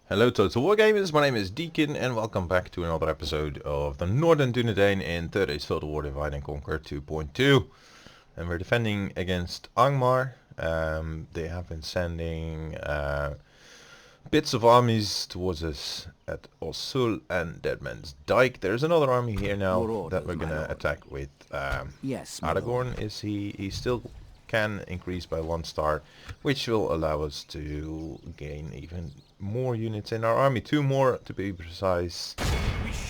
Hello Total Wargamers, my name is Deacon and welcome back to another episode of the Northern Dúnedain in 3rd Age Total War Divide and Conquer 2.2. And we're defending against Angmar. They have been sending bits of armies towards us at Osul and Deadman's Dyke. There's another army here now that we're gonna attack with Yes, Aragorn. He still can increase by 1 star, which will allow us to gain even more units in our army, 2 more to be precise.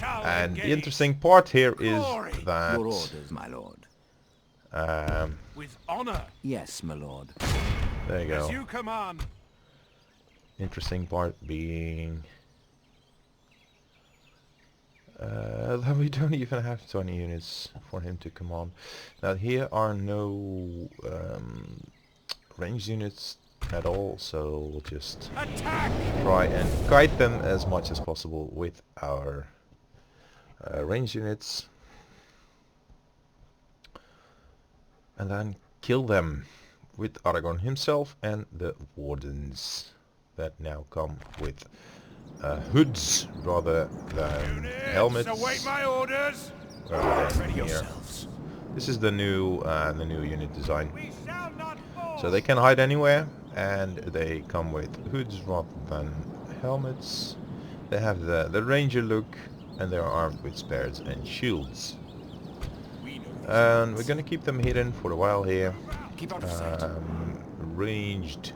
And the interesting part here is that Your orders, my lord. With honor. Yes, my lord. there you As go. you command. Interesting part being that we don't even have 20 units for him to command. Now here are no ranged units at all, so we'll just Attack! try and guide them as much as possible with our ranged units. And then kill them with Aragorn himself and the Wardens that now come with hoods rather than helmets. Await my orders. Rather than Ready here. yourselves. This is the new unit design. We shall not fall. So they can hide anywhere, and they come with hoods rather than helmets. They have the ranger look, and they are armed with spears and shields. We know And we're gonna keep them hidden for a while here. Keep out of sight. Ranged.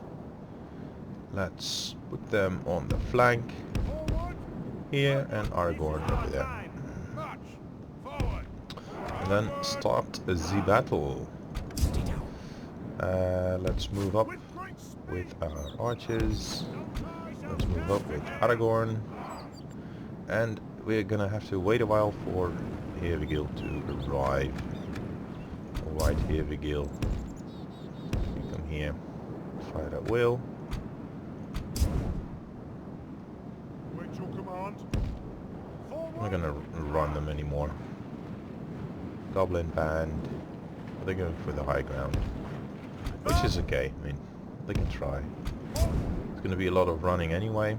Let's put them on the flank forward. here, and Aragorn over there. March. Forward. And then start the battle. Stay down. Let's move up With great speed. with our archers. Let's move up with Aragorn. And we're gonna have to wait a while for Hervigil to arrive. Alright, Hervigil. You come here. Fire at will. Wait your command. I'm not Forward. gonna run them anymore. Goblin band. They're going for the high ground. Which is okay. I mean, they can try. It's gonna be a lot of running anyway.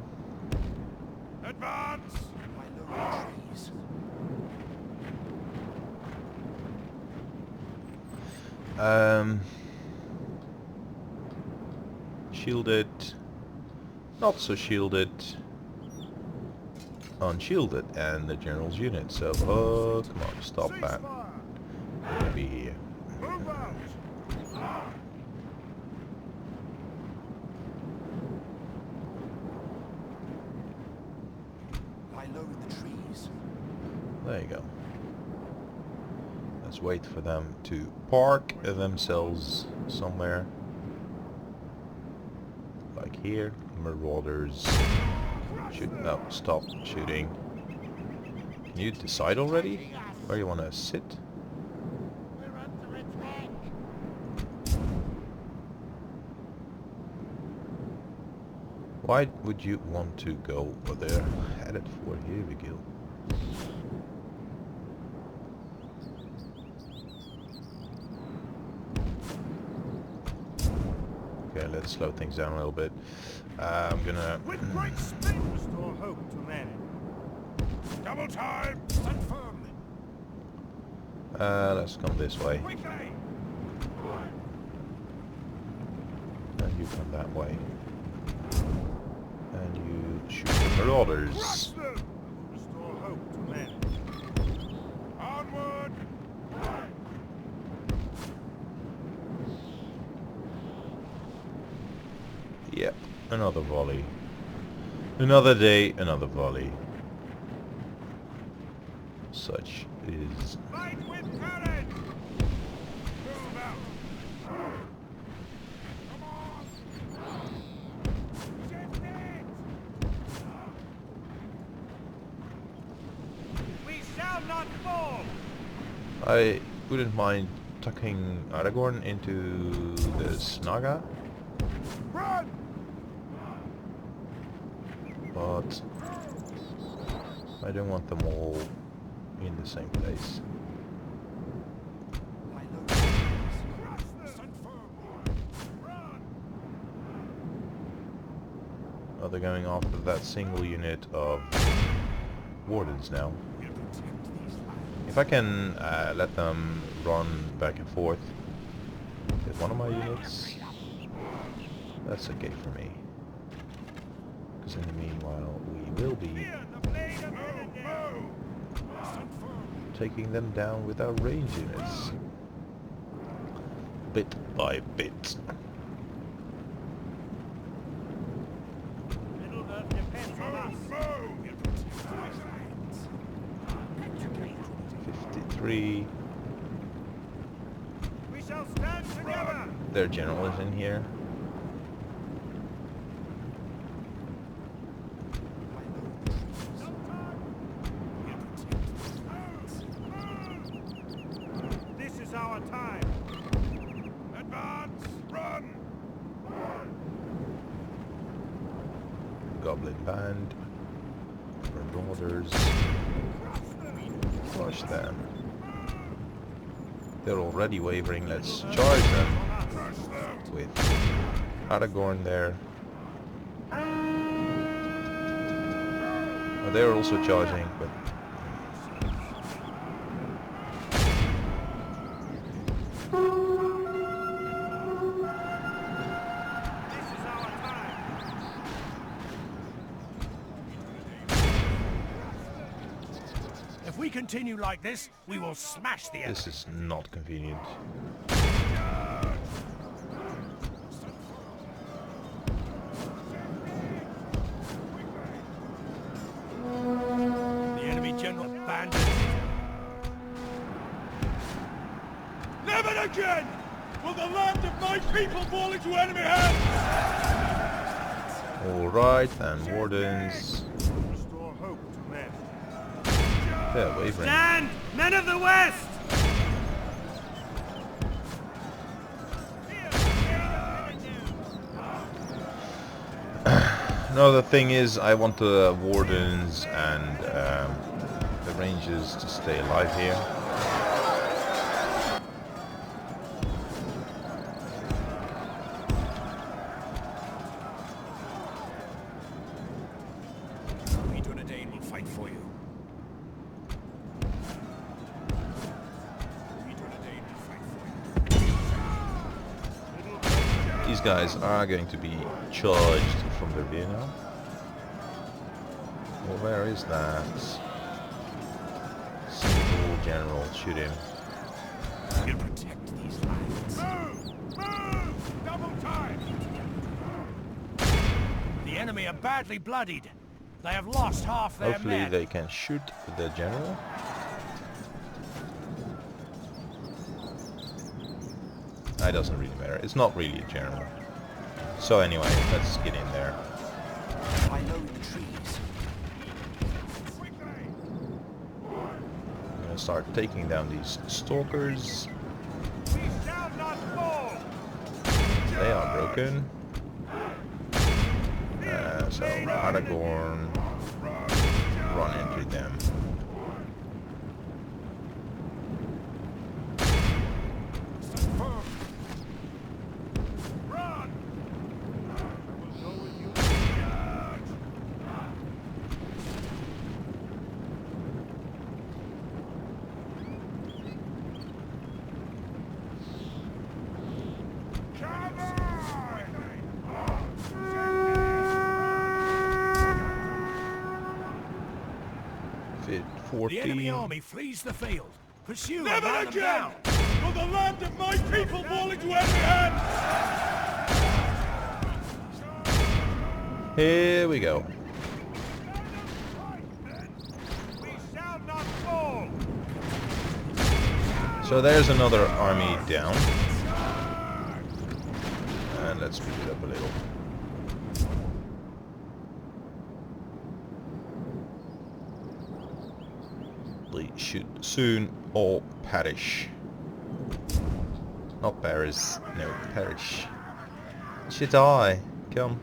Advance. By low trees. Shielded. Not so shielded. Unshielded. And the general's unit. So, oh, come on, stop that. Ceasefire. We're gonna be here. Move out. Lie low in the trees. There you go. Let's wait for them to park themselves somewhere. Like here. Marauders. Shoot. No, stop shooting. Can you decide already where you want to sit? We're under attack. Why would you want to go over there? Headed for Hervigil. Okay, let's slow things down a little bit. I'm gonna... With great speed. Restore hope to men. Double time. Stand firm. let's come this way. Quickly. And you come that way. And you shoot the marauders. Crush them. Restore hope to men. Onward. Yep, another volley. Another day, another volley. Such is... Fight with courage. Move out. Come on. Shift it. We shall not fall. I wouldn't mind tucking Aragorn into the Snaga, Run. but I don't want them all in the same place. Lie low in the trees. Crush them. Stand firm. Run. Oh, they're going after that single unit of Wardens now. If I can let them run back and forth with one of my units, that's okay for me. Because in the meanwhile, we will be taking them down with our range units. Bit by bit. Middle-earth depends on us. 53. We shall stand together. Their general is in here. This is our time. Advance! Run! Goblin band. Marauders. Crush them. They're already wavering. Let's charge them with Aragorn there. Oh, they're also charging, but This is our time. If we continue like this, we will smash the enemy. this is not convenient. The enemy general abandoned. Never again will the land of my people fall into enemy hands. Alright, and Wardens. Restore hope to men. They're wavering. Stand, men of the West! No, the thing is, I want the Wardens and the Rangers to stay alive here. Northern Dúnedain will fight for you. Northern Dúnedain will fight for you. These guys are going to be charged from the rear now. Well, where is that single general? Shoot him. We'll protect these lands. Move! Move! Double time! The enemy are badly bloodied. They have lost half their Hopefully men. they can shoot the general. That doesn't really matter. It's not really a general. So anyway, let's get in there. I know the trees. I'm gonna start taking down these stalkers. We shall not fall. They are broken. So Aragorn, run into them. Run! I will go with you. Fit The enemy 14. army flees the field. Pursue and Never run them again down. will the land of my people fall into enemy hands! Here we go. We shall not fall. So there's another army down. And let's speed it up a little. We should soon all perish. Not Paris, no, perish. Should die. Come.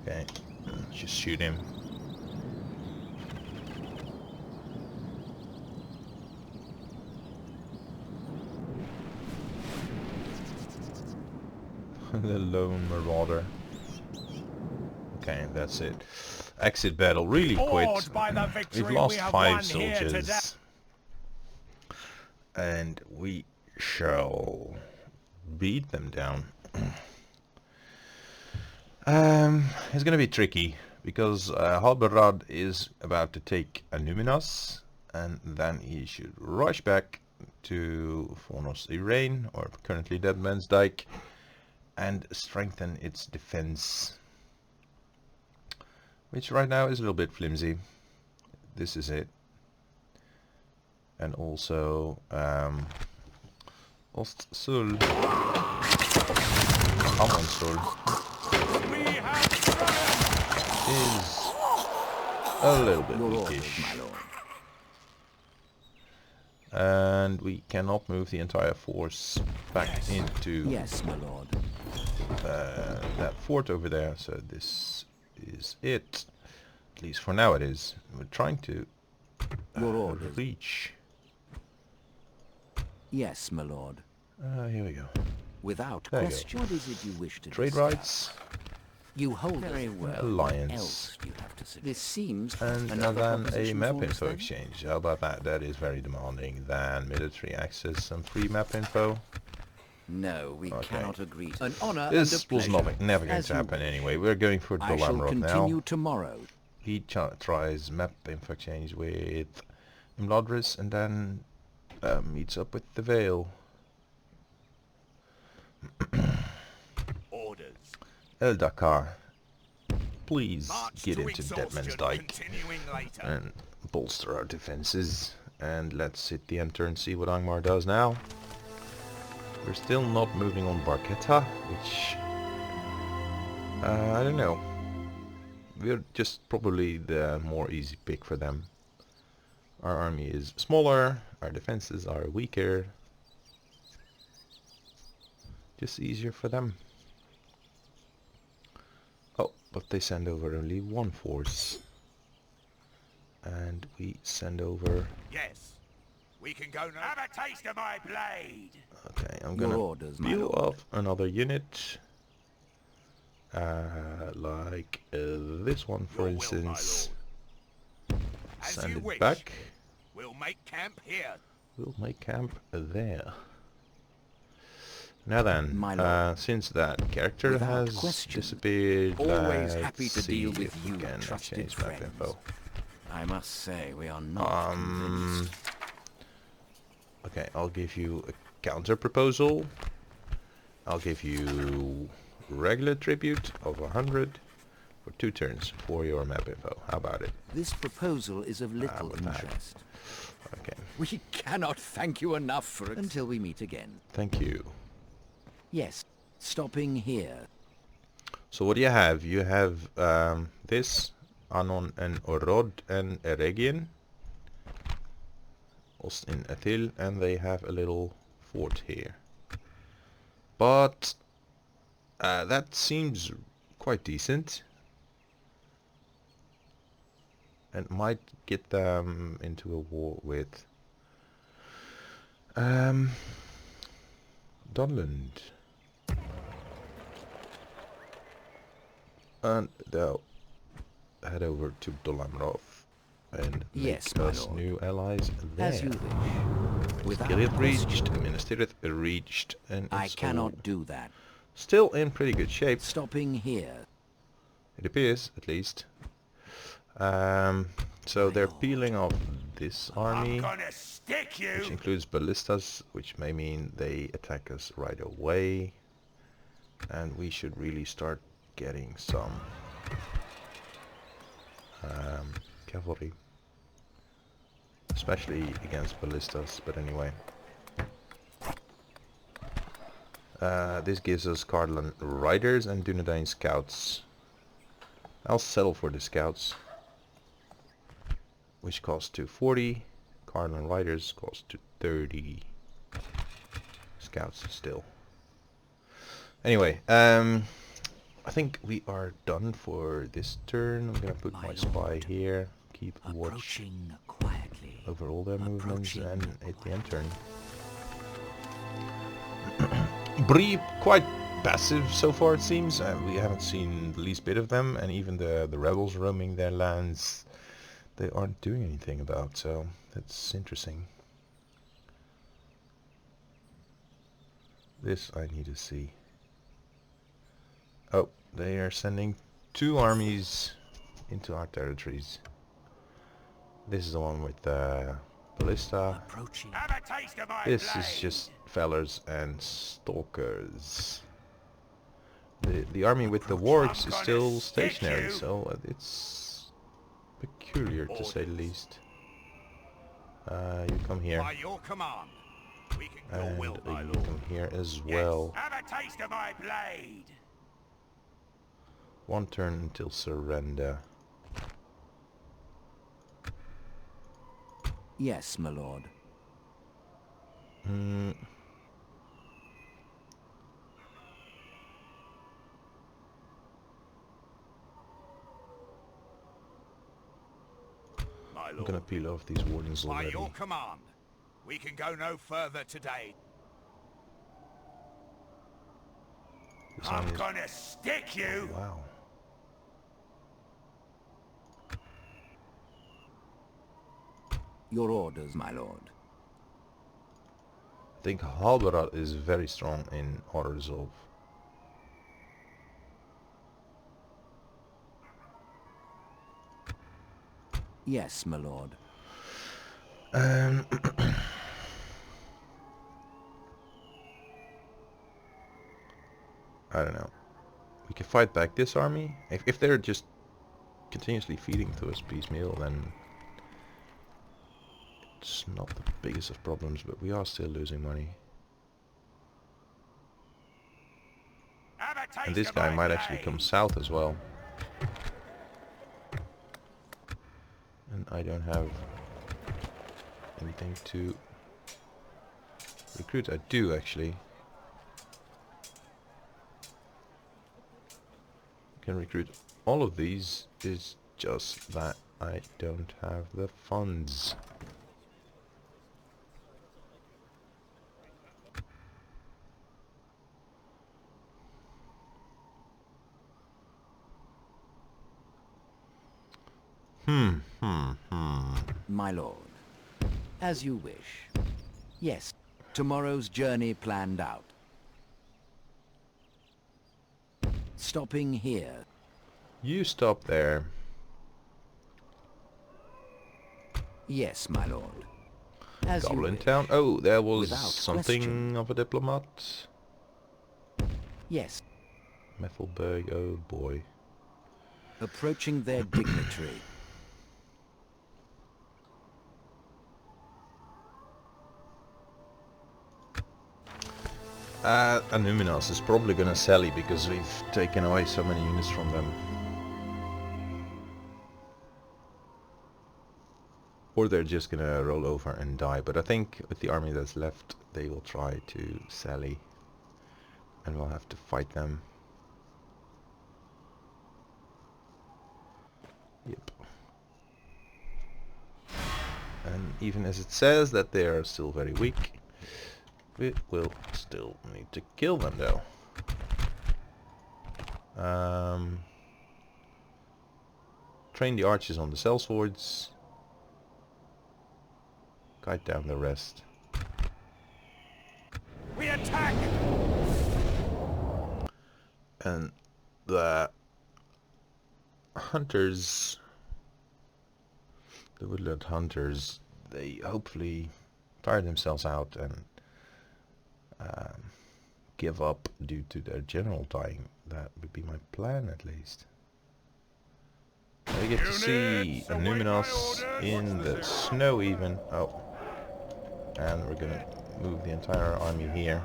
Okay, just shoot him. The lone marauder. Okay, that's it. Exit battle, really quit. Awed by the victory We've lost we have 5 won here today. soldiers. And we shall beat them down. It's gonna be tricky because Halberad is about to take Annuminas, and then he should rush back to Fornos Irene, or currently Dead Man's Dyke, and strengthen its defense, which right now is a little bit flimsy. This is it. And also Ostsul, Amonsul is a little bit weakish. And we cannot move the entire force back into Yes, my lord. that fort over there, so this is it. At least for now it is. We're trying to reach. Yes, my lord. Here we go. Without There you question. What is it you wish to Trade discuss? rights, You hold very well. alliance, Else do you have to suggest? This seems and another then a proposition map for us, info then? exchange. How about that? That is very demanding. Then military access and free map info. No, we Okay. cannot agree. An honor This and a was pleasure. never going As to you happen wish. anyway. We're going for I shall Dolamrod continue now. tomorrow. He tries map info exchange with Imladris and then meets up with the Vale. Orders. Eldakar, please March get to into Deadman's exhaustion, Dyke continuing later. and bolster our defenses. And let's hit the enter and see what Angmar does now. We're still not moving on Barketa, which I don't know. We're just probably the more easy pick for them. Our army is smaller, our defenses are weaker. Just easier for them. Oh, but they send over only one force. And we send over... Yes. We can go now. Have a taste of my blade. Okay, I'm Your gonna orders, my peel lord. off another unit. Like this one, for Your will, my instance. lord. As Send you it wish. back. We'll make camp here. We'll make camp there. Now then, My lord. since that character Without has question. disappeared, Always let's happy to see deal with if we you, can trusted exchange map friends. info. I must say, we are not convinced. Okay, I'll give you a counter proposal. I'll give you regular tribute of 100 for 2 turns for your map info. How about it? This proposal is of little with that. interest. Okay, We cannot thank you enough for it. Until we meet again. thank you. Yes, stopping here. So what do you have? You have this, Anon and Orod and Eregion. Ost in Athil, and they have a little fort here. But that seems quite decent. And might get them into a war with Dunland. And they'll head over to Dolamrov and Yes, make my us lord. new allies there. As you wish. Without Gilead reached, question. Ministerith reached, and I it's all cannot do that. still in pretty good shape. Stopping here. It appears, at least. So they're peeling off this army, I'm gonna stick you. which includes ballistas, which may mean they attack us right away. And we should really start getting some cavalry, especially against ballistas, but anyway. This gives us Cardland Riders and Dúnedain Scouts. I'll settle for the Scouts, which cost 240. Cardland Riders cost 230. Scouts still. Anyway, I think we are done for this turn. I'm gonna put my spy here, keep watch Approaching quietly. over all their movements, Approaching and hit the end turn. Bree quite passive so far, it seems. We haven't seen the least bit of them, and even the rebels roaming their lands, they aren't doing anything about, so that's interesting. This I need to see. Oh, they are sending 2 armies into our territories. This is the one with ballista. Approaching. Have a taste of my This blade. is just fellers and stalkers. The army with the wargs is still stationary, so it's peculiar to say the least. You come here, By your command. We can go and will, my you lord. come here as Yes. well. Have a taste of my blade. 1 turn until surrender. Yes, my lord. My I'm lord. gonna peel off these wardens By already. your command. We can go no further today. This I'm army is... gonna stick you. Wow. Your orders, my lord. I think Halberad is very strong in auto resolve. Yes, my lord. I don't know. We can fight back this army. If they're just continuously feeding to us piecemeal, then it's not the biggest of problems, but we are still losing money. Have a taste And this of guy my might actually blade. come south as well. And I don't have anything to recruit. I do actually. Can recruit all of these, is just that I don't have the funds. My lord. As you wish. Yes. Tomorrow's journey planned out. Stopping here. You stop there. Yes, my lord. As you Goblin wish. Town. Oh, there was Without something question. of a diplomat. Yes. Methelberg, oh boy. Approaching their dignitary. Annuminas is probably gonna sally because we've taken away so many units from them. Or they're just gonna roll over and die, but I think with the army that's left, they will try to sally. And we'll have to fight them. Yep. And even as it says that they are still very weak, we will still need to kill them though. Train the archers on the sellswords. Guide down the rest. We attack. And the hunters, the woodland hunters, they hopefully tire themselves out and give up due to their general dying. That would be my plan, at least. I get to see Annuminas in the snow even. Oh. And we're gonna move the entire army here.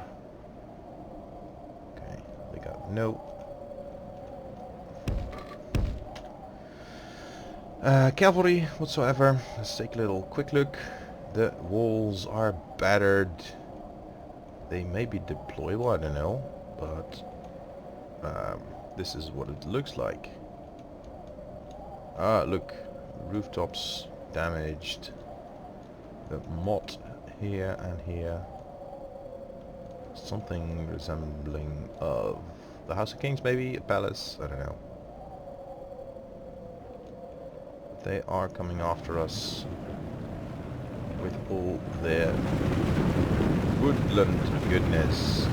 Okay, they got no. Cavalry whatsoever. Let's take a little quick look. The walls are battered. They may be deployable, I don't know, but this is what it looks like. Ah, look, rooftops damaged. The moat here and here. something resembling of the House of Kings, maybe a palace. I don't know. They are coming after us with all their woodland goodness.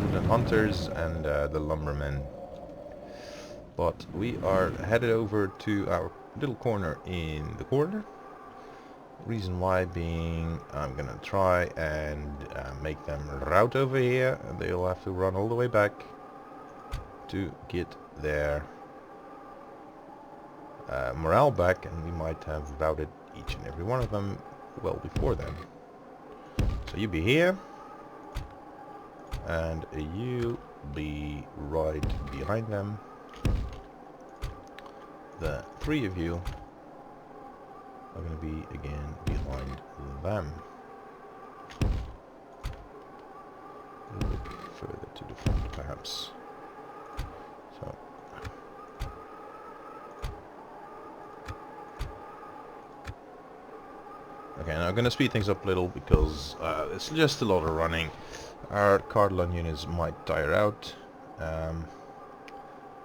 Woodland hunters and the lumbermen. But we are headed over to our little corner in the corner. Reason why being I'm gonna try and make them route over here. They'll have to run all the way back to get their morale back, and we might have routed each and every one of them well before then. So you be here, and you be right behind them. The three of you are going to be again behind them. A little bit further to the front perhaps. So okay, now I'm going to speed things up a little because it's just a lot of running. Our Cardinal units might tire out.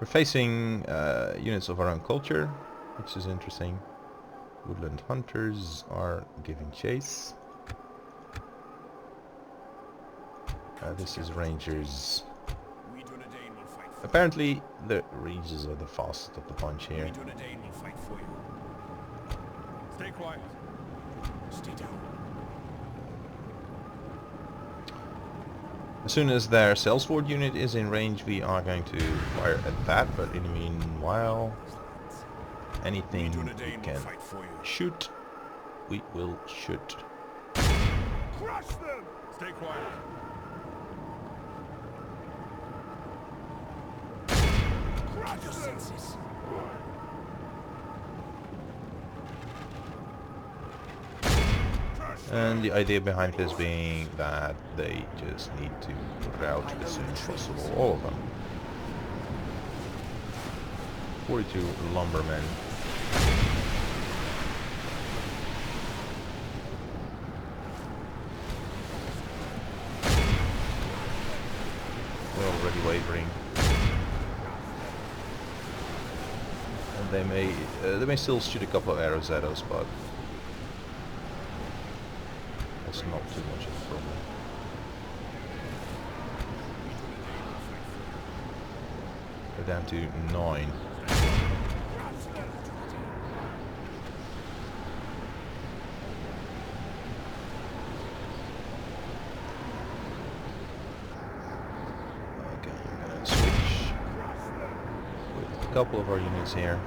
We're facing units of our own culture, which is interesting. Woodland hunters are giving chase. This is rangers. Apparently the rangers are the fastest of the bunch here. Stay quiet. Stay down. As soon as their sellsword unit is in range, we are going to fire at that, but in the meanwhile, anything we can shoot, we will shoot. Crush them! Stay quiet. Crush your senses. And the idea behind this being that they just need to route as soon as possible, all of them. 42 lumbermen. We're already wavering. And they may still shoot a couple of arrows at us, but it's not too much of a problem. We're down to 9. Okay, I'm gonna switch with a couple of our units here.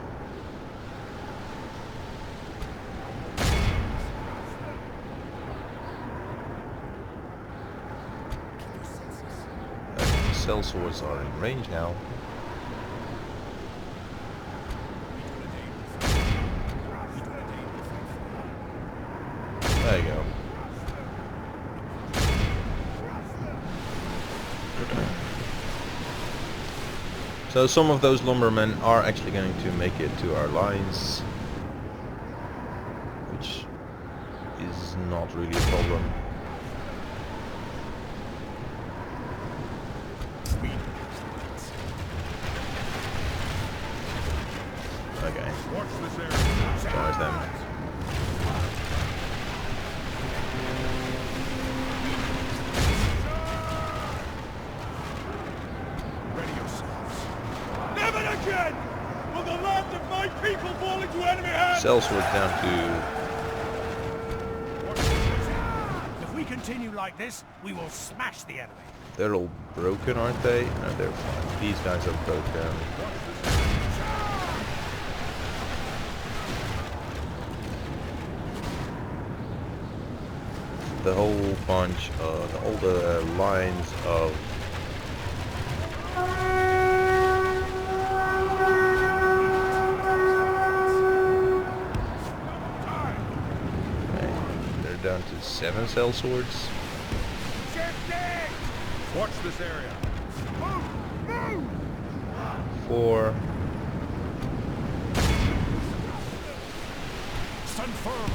Sellswords are in range now. There you go. So some of those lumbermen are actually going to make it to our lines, which is not really a problem. Okay. Watch this area. Charge them. Ready yourselves. Never again will the land of my people fall into enemy hands! Sellsword down to... If we continue like this, we will smash the enemy. They're all broken, aren't they? No, they're fine. These guys are broken. The whole bunch of all the lines of they're down to 7 sellswords. Watch this area. Move! Move! 4. Stand firm.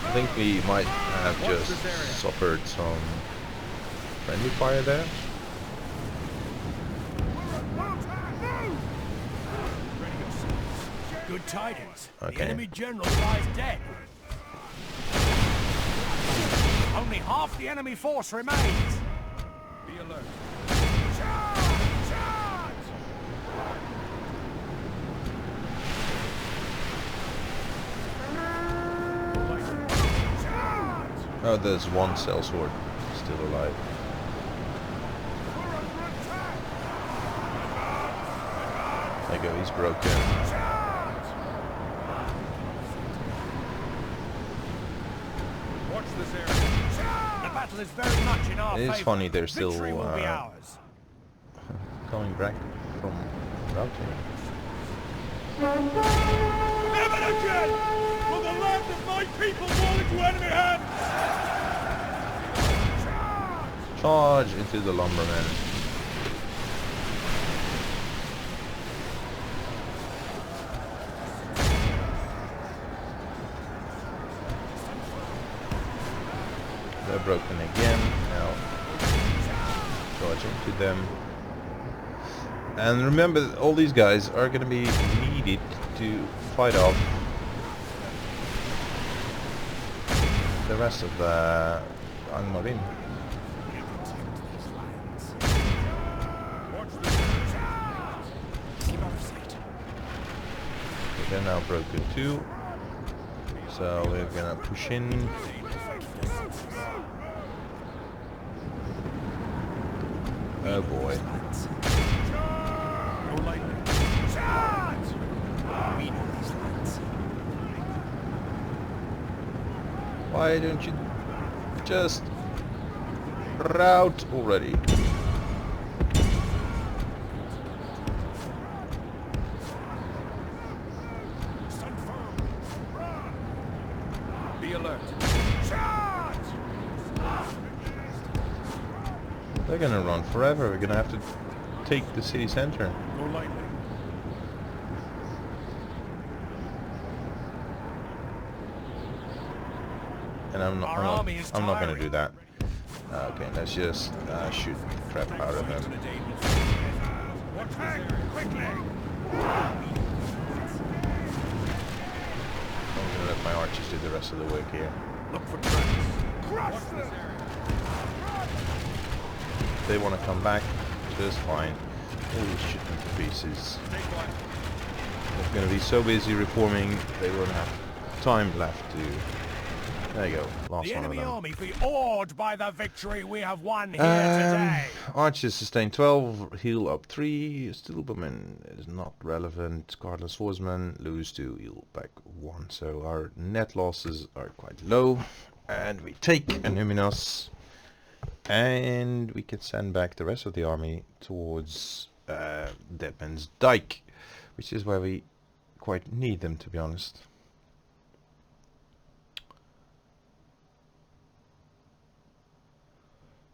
I think we might have just suffered some friendly fire there. Good tidings. Okay. The enemy general lies dead. Only half the enemy force remains. Be alert. Charge! Charge! Oh, there's one sellsword still alive. There you go, he's broken. Watch this area. The battle is very much in our It is favor. funny they're still Victory will be ours. coming back from routing. Never again will the land of my people fall into enemy hands. Charge into the lumbermen. They're broken again. Now charge into them. And remember that all these guys are going to be needed to fight off the rest of the Angmarin. They're now broken too, so we're gonna push in. Oh boy. Why don't you just route already? Be alert. They're gonna run forever. We're gonna have to take the city center. Go lightly. And I'm Our army is not gonna tiring. do that. Okay, let's just shoot the crap out of them. Watch this area. Quickly. I'm gonna let my archers do the rest of the work here. Look for traps. Crush them. If they want to come back, just fine. We'll shoot them to pieces. Take one. They're gonna be so busy reforming, they won't have time left to. There you go, lost The one of enemy them. army be awed by the victory we have won here today. Archers sustain 12, heal up 3, Stilberman is not relevant, Cardinal Swordsman lose 2, heal back 1, so our net losses are quite low, and we take Annuminas, and we can send back the rest of the army towards Deadman's Dyke, which is where we quite need them, to be honest.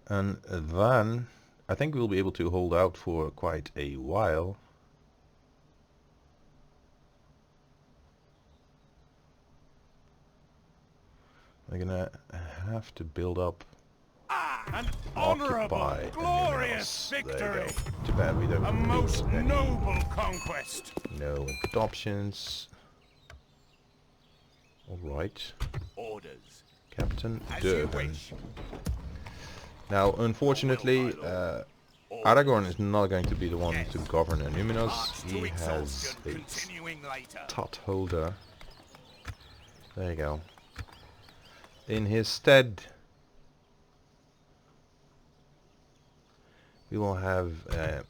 And then I think we'll be able to hold out for quite a while. We're gonna have to build up, An honorable, occupy glorious Annuminas. There victory. you go. Too bad we don't A build most any- noble conquest. No input options. Alright, Orders. Captain As you Durban. wish. Now, unfortunately, Aragorn is not going to be the one to govern Annuminas. March He to has exhaustion, a continuing later. tot holder. There you go. In his stead, we will have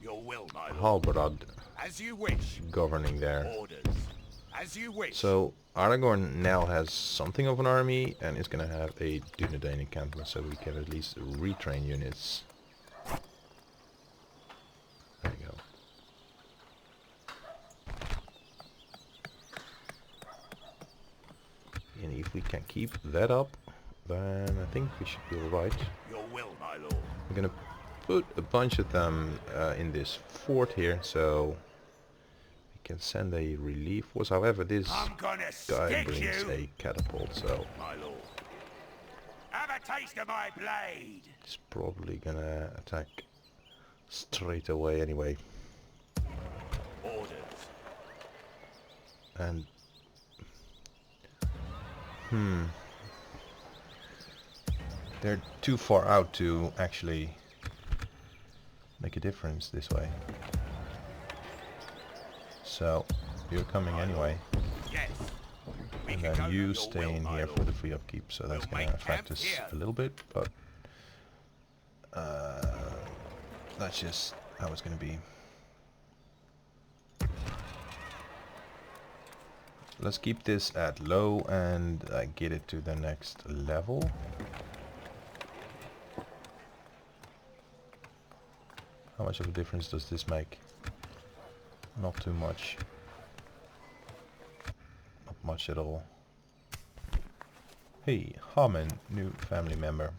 Your will, my lord. Halbarad As you wish. governing there. Orders. As you wish. So Aragorn now has something of an army and is going to have a Dúnedain encampment, so we can at least retrain units. There you go. And if we can keep that up, then I think we should be alright. Your will, my lord. I'm gonna put a bunch of them in this fort here, so we can send a relief force. However, this I'm gonna guy stick brings you. a catapult, so My lord. Have a taste of my blade. He's probably gonna attack straight away anyway. Orders. And they're too far out to actually make a difference this way. So you're coming anyway. Yes. We And can then go you your stay will, in my here lord. for the free upkeep, so that's We'll gonna make affect camp us here. a little bit, but that's just how it's gonna be. Let's keep this at low and get it to the next level. How much of a difference does this make? Not too much. Not much at all. Hey, Harmon, new family member.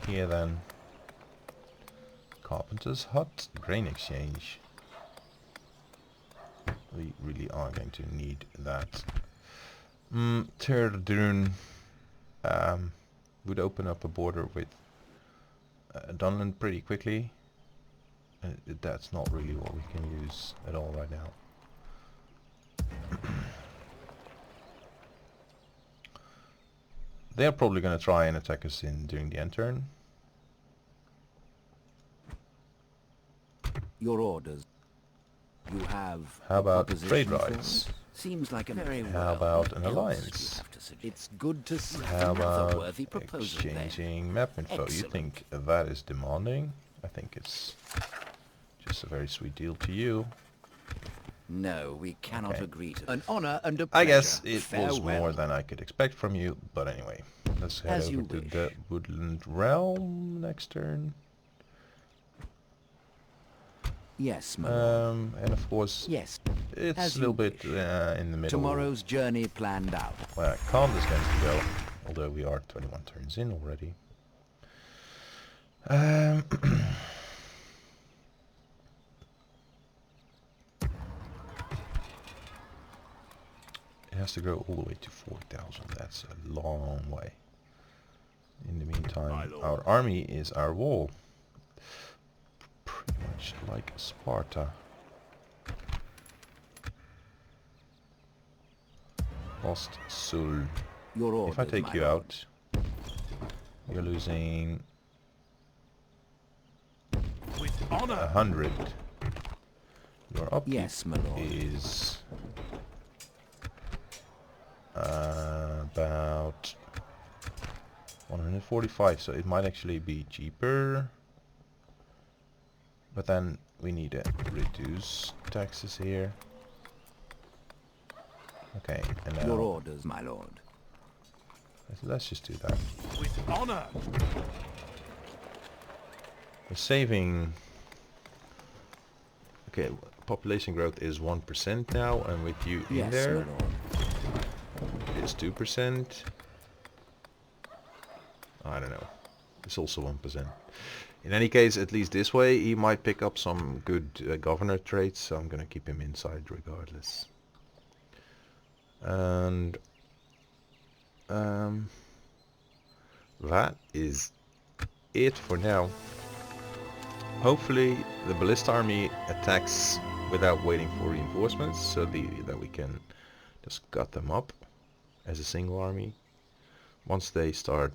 Here then. Carpenter's hut, grain exchange. We really are going to need that. Terdrun would open up a border with Dunland pretty quickly. That's not really what we can use at all right now. They're probably going to try and attack us during the end turn. Your orders. You have How a about proposition trade for rights? us? Seems like a very How well. about an What else do you alliance? have to suggest? It's good to see How another about worthy proposal there. exchanging map info? You Excellent. think that is demanding? I think it's just a very sweet deal to you. No, we cannot Okay. agree to an honor and a I pleasure. guess it was Farewell. more than I could expect from you, but anyway. Let's head As over you to wish. the Woodland Realm next turn. Yes, my lord. And of course, Yes. it's as a little you bit wish. in the middle. Tomorrow's journey planned out. Where Kant is going to go, although we are 21 turns in already. It has to grow all the way to 4,000. That's a long way. In the meantime, our army is our wall. Pretty much like Sparta. Lost Sul. Your orders, If I take my you lord. out, you're losing With honor. 100. Your upkeep Yes, my lord. is about 145, so it might actually be cheaper. But then we need to reduce taxes here. Okay, and Your now orders, my lord. let's just do that. With honor. We're saving. Okay, population growth is 1% now, and with you in Yes, there, my lord. it's 2%. I don't know. It's also 1%. In any case, at least this way, he might pick up some good governor traits, so I'm gonna keep him inside regardless. And that is it for now. Hopefully the Ballista army attacks without waiting for reinforcements, so that we can just gut them up as a single army. Once they start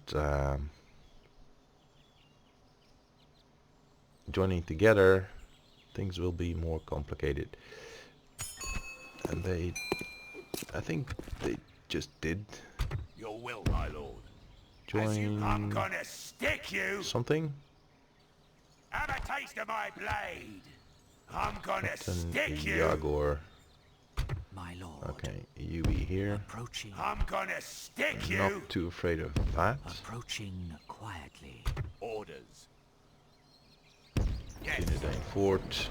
joining together, things will be more complicated. And I think they just did Your will, my lord. join I'm gonna stick you. something. Have a taste of my blade. I'm gonna Captain stick you. Yagor. My lord. Okay, you be here. Approaching. I'm gonna stick you. Not too afraid of that. Approaching quietly. Orders. Yes. Dúnedain Fort.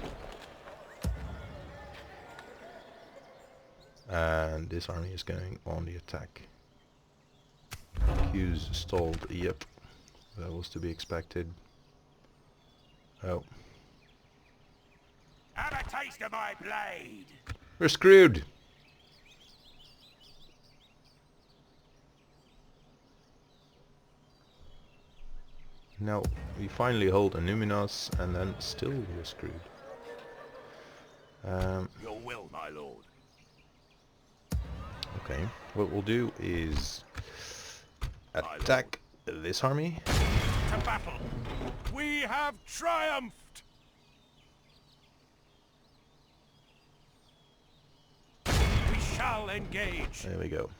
And this army is going on the attack. Q's stalled. Yep, that was to be expected. Oh, Have a taste of my blade. we're screwed. Now we finally hold Annuminas, and then still we're screwed. Your will, my lord. Okay, what we'll do is attack this army. To battle. We have triumphed. We shall engage. There we go.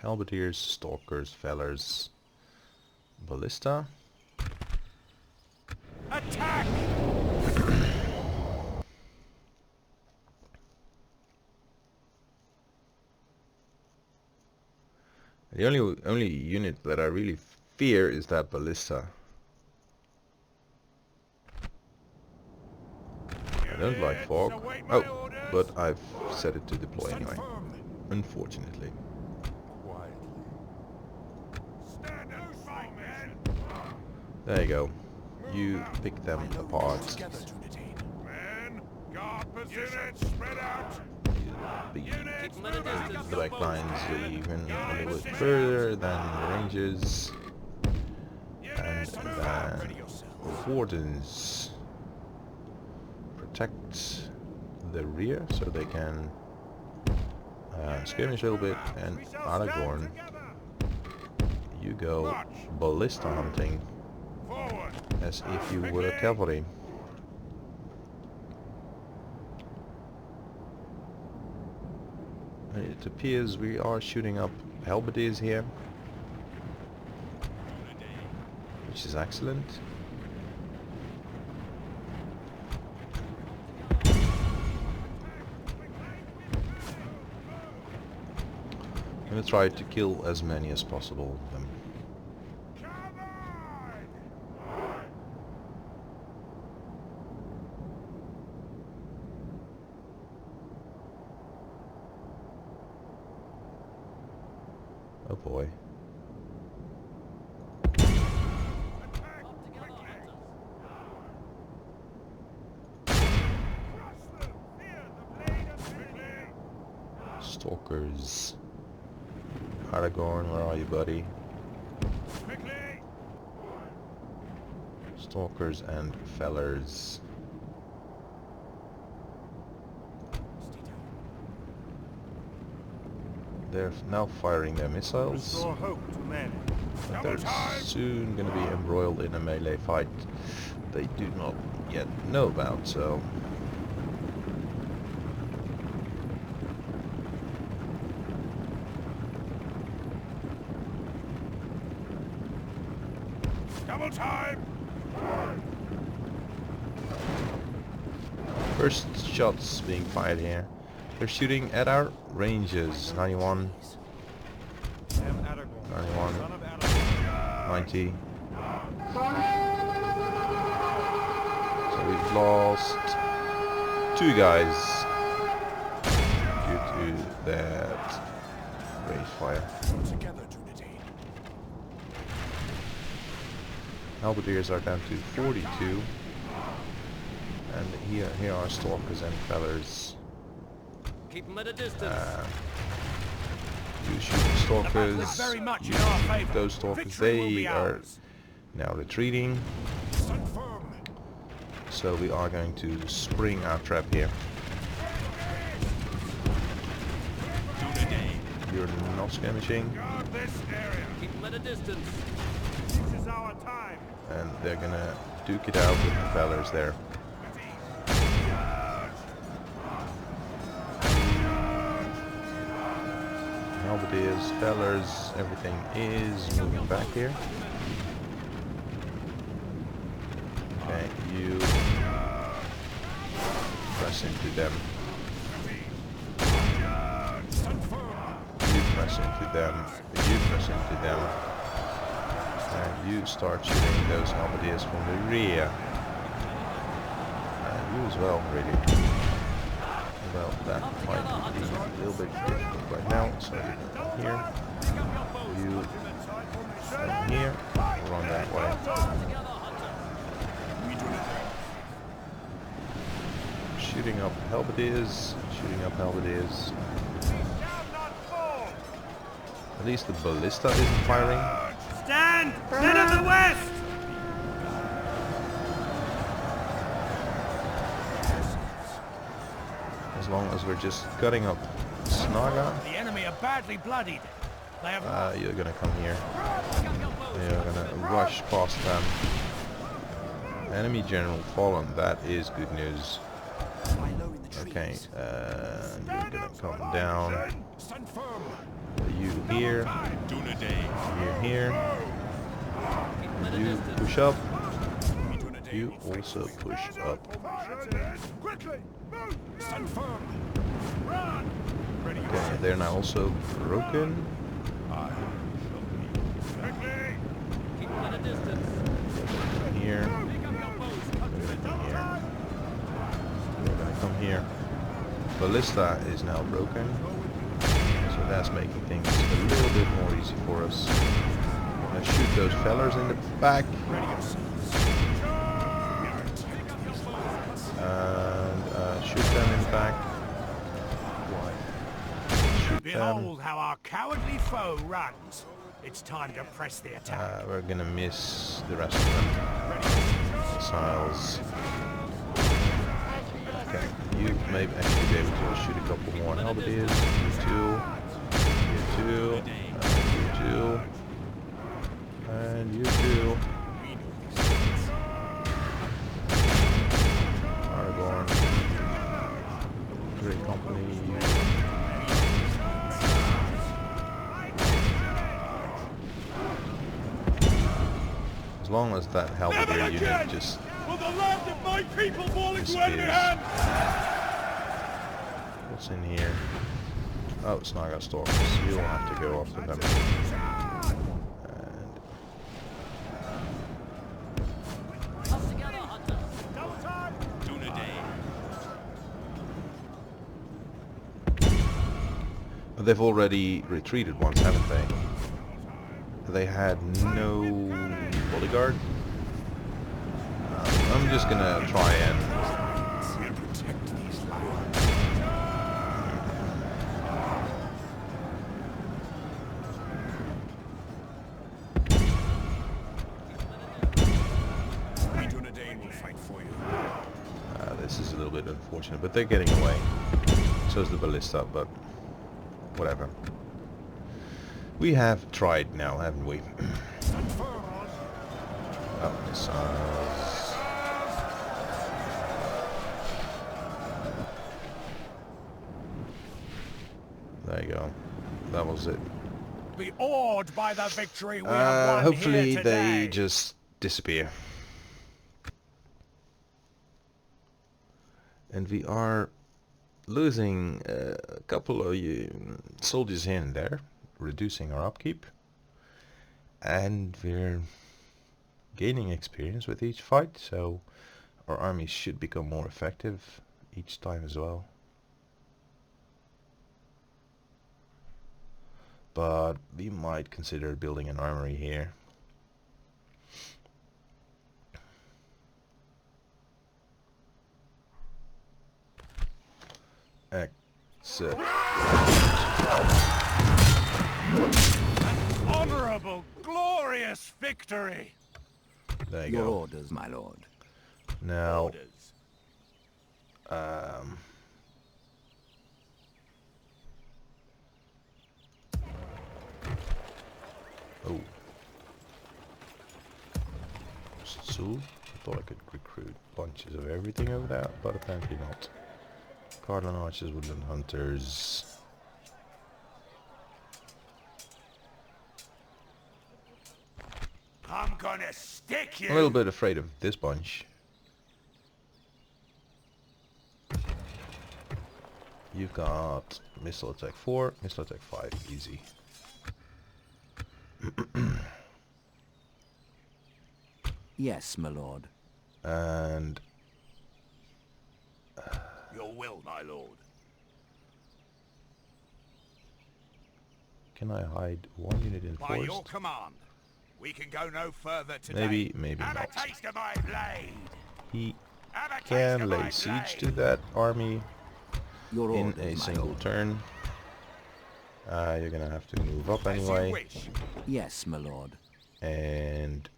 Halberdiers, stalkers, fellers, ballista. Attack! The only unit that I really fear is that ballista. I don't like fog. Oh, but I've set it to deploy anyway. Unfortunately. Stand loose, my men. There you go. You pick them apart. Men, guard position, spread out. The back lines even a little bit further than the ranges. And then wardens protect the rear so they can skirmish a little bit. And Aragorn, you go ballista hunting as if you were cavalry. It appears we are shooting up halberdiers here, which is excellent. I'm gonna try to kill as many as possible of them. Oh boy. Stalkers. Aragorn, where are you, buddy? Stalkers and fellers. They're now firing their missiles. Restore hope to men. But they're soon going to be embroiled in a melee fight they do not yet know about, so... Double time. First shots being fired here. They're shooting at our ranges. 91, 91, 90. So we've lost 2 guys due to that range fire. Halberdiers are down to 42. And here are stalkers and fellers. Keep them at a distance. You shoot the stalkers. Very much in our favor. Those stalkers, Victory will they be are ours. now retreating. Stand firm. So we are going to spring our trap here. You're not skirmishing. Guard this area. Keep them at a distance. This is our time. And they're gonna duke it out with the fellers there. Halberdiers, fellers, everything is moving back here. Okay, you press into them. You press into them. You press into them. And you start shooting those halberdiers from the rear. And you as well, really. Well, that might be a little bit difficult right now, so you go here, you from here, run that way. Shooting up halberdiers, shooting up halberdiers. At least the ballista isn't firing. Stand! Men of the west! As long as we're just cutting up Snaga, The enemy are badly bloodied. They have you're gonna come here. You're gonna rush past them. Enemy general fallen. That is good news. Okay, you're gonna come down. stand firm. You here. You here. You push up. You also push up. Quickly! Move! Stand firm! Run! Okay, they're now also broken. Quickly! Keep them at a distance. Here. Pick up your bows. Here. We're gonna come here. Ballista is now broken, so that's making things a little bit more easy for us. I'm gonna shoot those fellers in the back. And shoot them in the back. Shoot them. Behold how our cowardly foe runs. It's time to press the attack. We're gonna miss the rest of them. Missiles. Okay, you may actually be able to shoot a couple more halberdiers. You two, and you two. Aragorn. Great company. As long as that halberdier unit just Will the land of my people fall into enemy disappears. hands? What's in here? Oh, Snaga Storms. You'll have to go after them. And Us together, hunters. but they've already retreated once, haven't they? They had no bodyguard. I'm just gonna try and Dúnedain will fight for you. this is a little bit unfortunate, but they're getting away. So is the ballista, but whatever. We have tried now, haven't we? Oh, missiles. There you go. That was it. Be awed by the victory we have won Hopefully here they today. just disappear. And we are losing a couple of soldiers here and there, reducing our upkeep. And we're gaining experience with each fight, so our armies should become more effective each time as well. But we might consider building an armory here. Except Honorable, glorious victory! there you Your go. orders, my lord. Now, oh, so I thought I could recruit bunches of everything over there, but apparently not. Cardinal archers, woodland hunters. I'm gonna stick you! A little bit afraid of this bunch. You've got missile attack 4, missile attack 5, easy. Yes, my lord. And Your will, my lord. can I hide one unit in By your forest? command, we can go no further today. Maybe Have not. a taste of my blade! He Have a taste can of lay my siege to blade! that army Your in orders, a my single lord. turn. You're gonna have to move up As you anyway. wish. Yes, my lord. And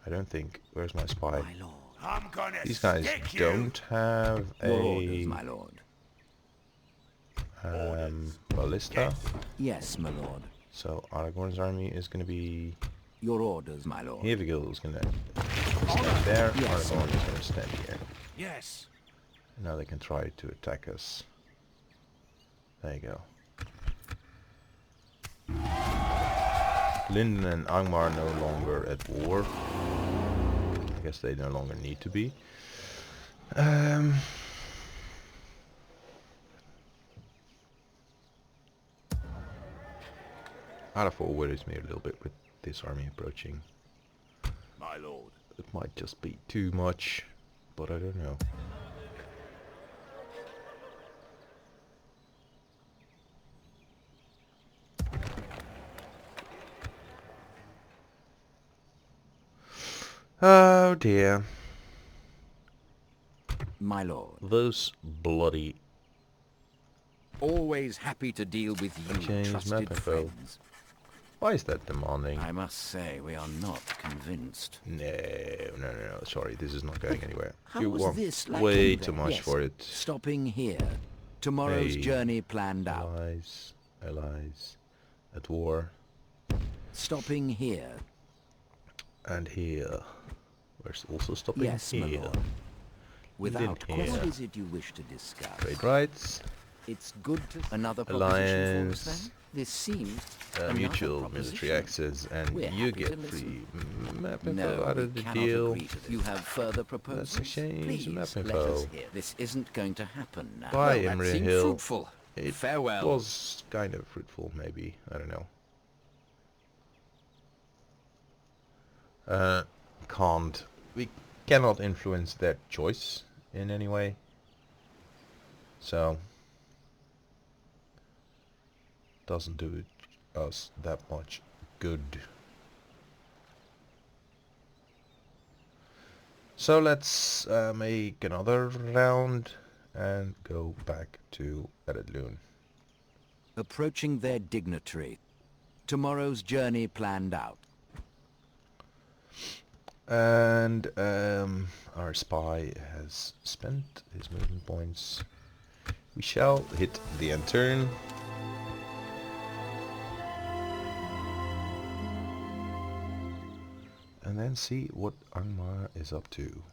I don't think... Where's my spy? My lord. I'm gonna These guys stick you. don't have Your orders, a my lord. ballista. Yes, my lord. So Aragorn's army is going to be... Your orders, my lord. Heavigil is going to stand there. Yes. Aragorn is going to stand here. Yes. Now they can try to attack us. There you go. Linden and Angmar are no longer at war. I guess they no longer need to be. Out of 4 worries me a little bit with this army approaching. My lord. It might just be too much, but I don't know. Oh dear. My lord. Those bloody... Always happy to deal with you, Change map trusted info. friends. Why is that demanding? I must say, we are not convinced. No, sorry, this is not going anywhere. How You was want this way lacking too then? much Yes. for it. Stopping here. Tomorrow's Hey. journey planned out. Allies, at war, Stopping here. and here. We're also stopping Yes, my here. lord. Without here. question. What is it you wish to discuss? Trade rights, It's good to... Another proposition for us alliance, then? This seems... another mutual military proposition. access, and We're you happy get to free listen. map info No, out we of the cannot deal. agree to this. You have further proposals? exchange Please, map let info. us hear. This isn't going to happen now. Bye, Well, Imre that seemed Hill. fruitful. It Farewell. was kind of fruitful, maybe. I don't know. Can't. We cannot influence their choice in any way. So doesn't do us that much good. So let's make another round and go back to Eredlune. Approaching their dignitary. Tomorrow's journey planned out. And our spy has spent his movement points. We shall hit the end turn. And then see what Angmar is up to.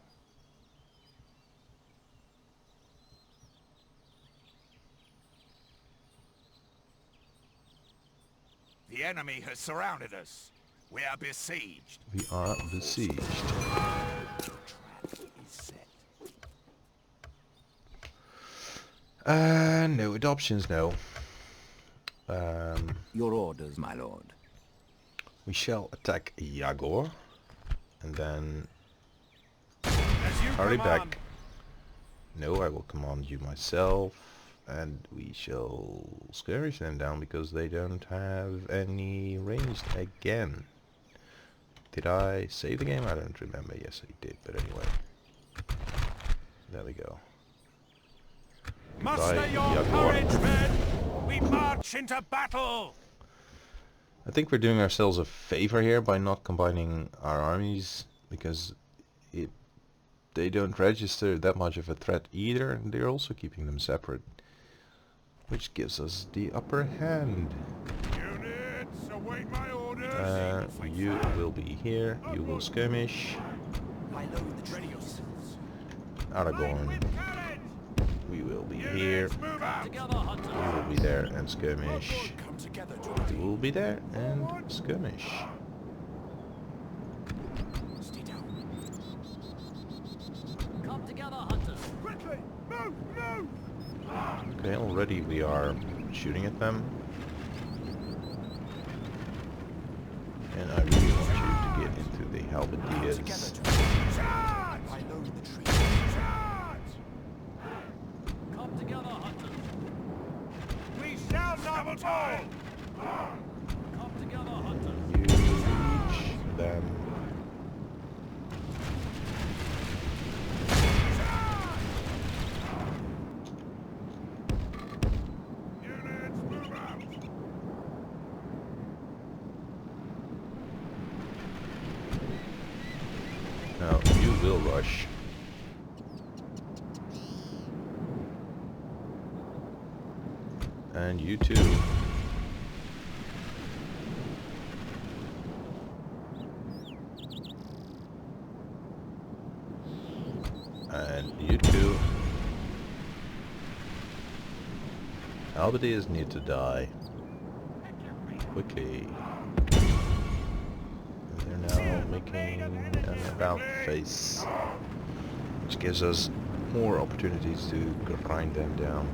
The enemy has surrounded us. We are besieged. We are besieged. The trap is set. No adoptions, no. Your orders, my lord. We shall attack Yagor. And then As you hurry command. back. No, I will command you myself. And we shall skirmish them down because they don't have any ranged again. Did I save the game? I don't remember. Yes, I did, but anyway. There we go. Muster Bye, your Yagor. courage, men. We march into battle. I think we're doing ourselves a favor here by not combining our armies, because they don't register that much of a threat either, and they're also keeping them separate, which gives us the upper hand. Units, await my orders. You will be here, you will skirmish. Aragorn, we will be here, Move out. Together, hunters. you will be there and skirmish. Come together, You will be there and skirmish. Stay down. Come together, hunters. Quickly, move, move. Okay, already we are shooting at them. And I really want you to get into the halberdiers. Charge! I know the tree. Charge! Come together, hunters. We shall not fall. Come together, hunters. You reach them. Units, move out. Now you will rush. And you too. And you too. Halberdiers need to die. Quickly. They're now making an about face, which gives us more opportunities to grind them down.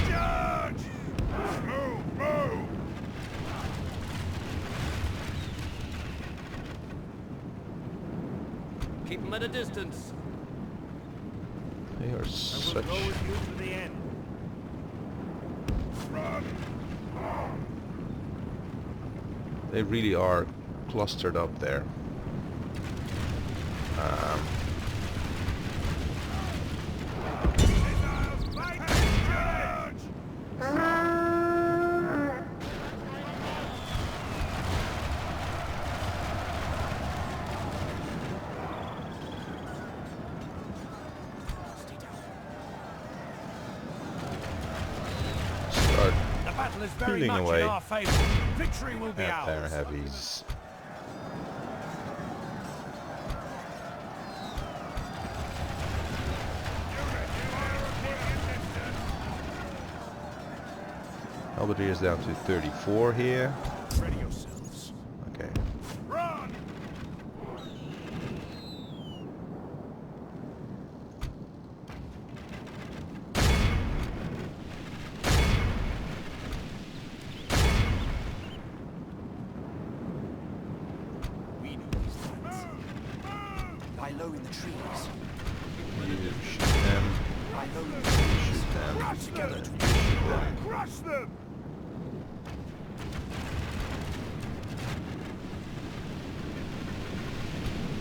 Charge! Move, move! Keep them at a distance. They are And we'll such... go with you to the end. Run! They really are clustered up there. Missiles, fight! Charge! Start The battle is very peeling much away in our favor. Victory will be at their ours. heavies. Halberdiers down to 34 here. Ready yourselves. Okay. Run! We know these lands. Lie low in the trees. You shoot them. Lie low in the You trees. shoot them. Crush them! You shoot them. Crush them!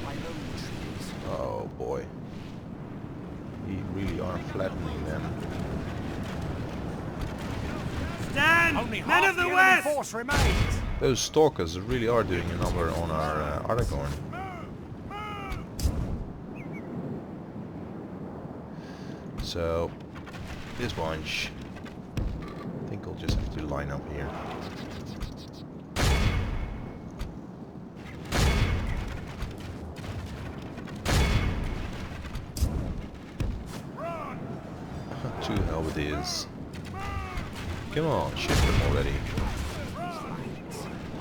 Lie low in the trees. Oh boy. We really are flattening them. Stand! Only Men half of the enemy West! force remains. Those stalkers really are doing a number on our Aragorn. So, this bunch, I think I'll just have to line up here. Two halberdiers. Come on, shift them already.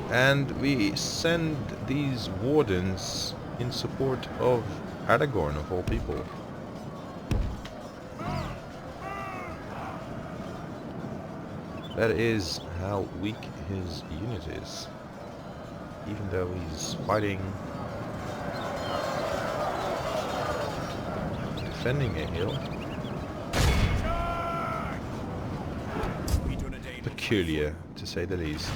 And we send these wardens in support of Aragorn, of all people. That is how weak his unit is. Even though he's fighting, defending a hill. Peculiar, to say the least.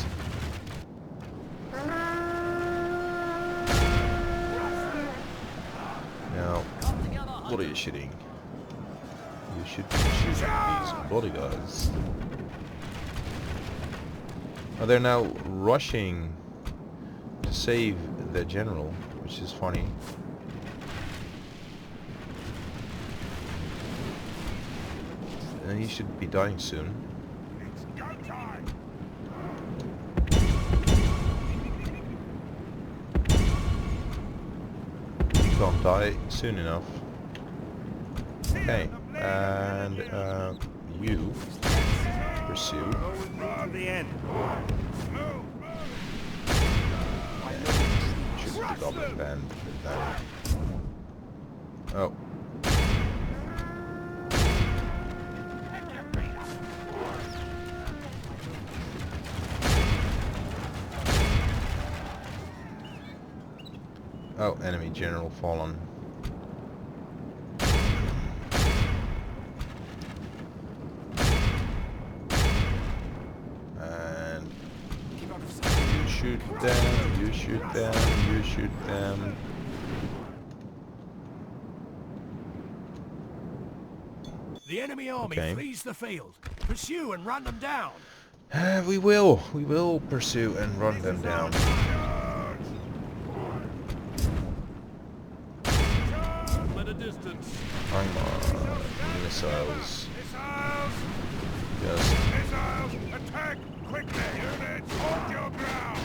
Now, what are you shooting? You should be shooting these bodyguards. Oh, they're now rushing to save their general, which is funny. And he should be dying soon. It's go time! He can't die soon enough. Okay, and you pursue. Go with me to the end. Should be the goblin band. Oh. Oh, enemy general fallen. And you shoot them, you shoot them, you shoot them. The enemy army Okay. flees the field. Pursue and run them down. We will pursue and run them down. at a distance. Angmar. Missiles. Missiles! Just Missiles! Attack! Quickly! Units, hold your ground!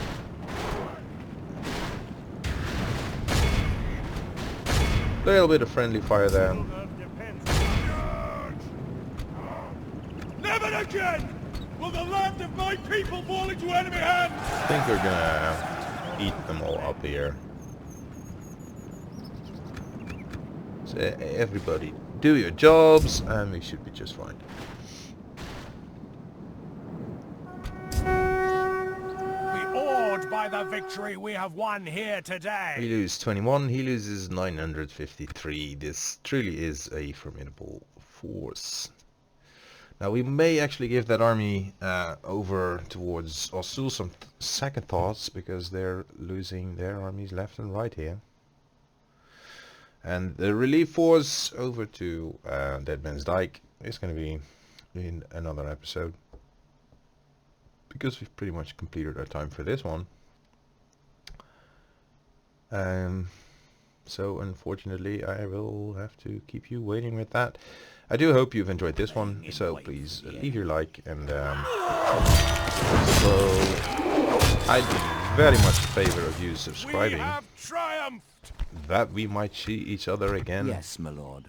a little bit of friendly fire there. Of defense. Charge! Never again will the land of my people fall into enemy hands! I think we're gonna eat them all up here. So everybody do your jobs and we should be just fine. Awed by the victory we have won here today. We lose 21, he loses 953. This truly is a formidable force. Now we may actually give that army over towards Osul some second thoughts, because they're losing their armies left and right here. And the relief force over to Dead Man's Dyke is going to be in another episode, because we've pretty much completed our time for this one. So unfortunately I will have to keep you waiting with that. I do hope you've enjoyed this one, so please leave your like, and so I'd be very much in favor of you subscribing. We have triumphed. That we might see each other again Yes, my lord.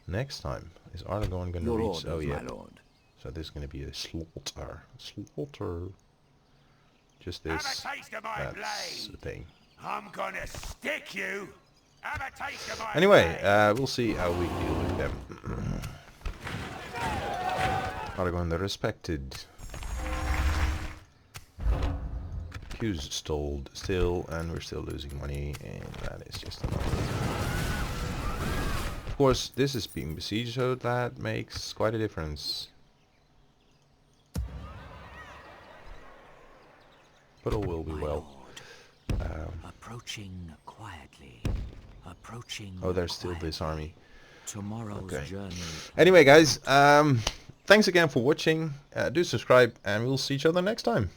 next time. Is Aragorn going to Your reach? orders, Oh yeah. my lord. So this is going to be a slaughter. Slaughter. Just Have this. a taste of my That's the blade. thing. I'm gonna stick you. Have a taste of my Anyway, blade. we'll see how we deal with them. Aragorn the Respected. Q's stalled still, and we're still losing money, and that is just another. Of course, this is being besieged, so that makes quite a difference. But all will be well. Approaching quietly. Approaching. Oh, there's still quietly. this army. Tomorrow's Okay. journey. Anyway, guys, thanks again for watching. Do subscribe, and we'll see each other next time.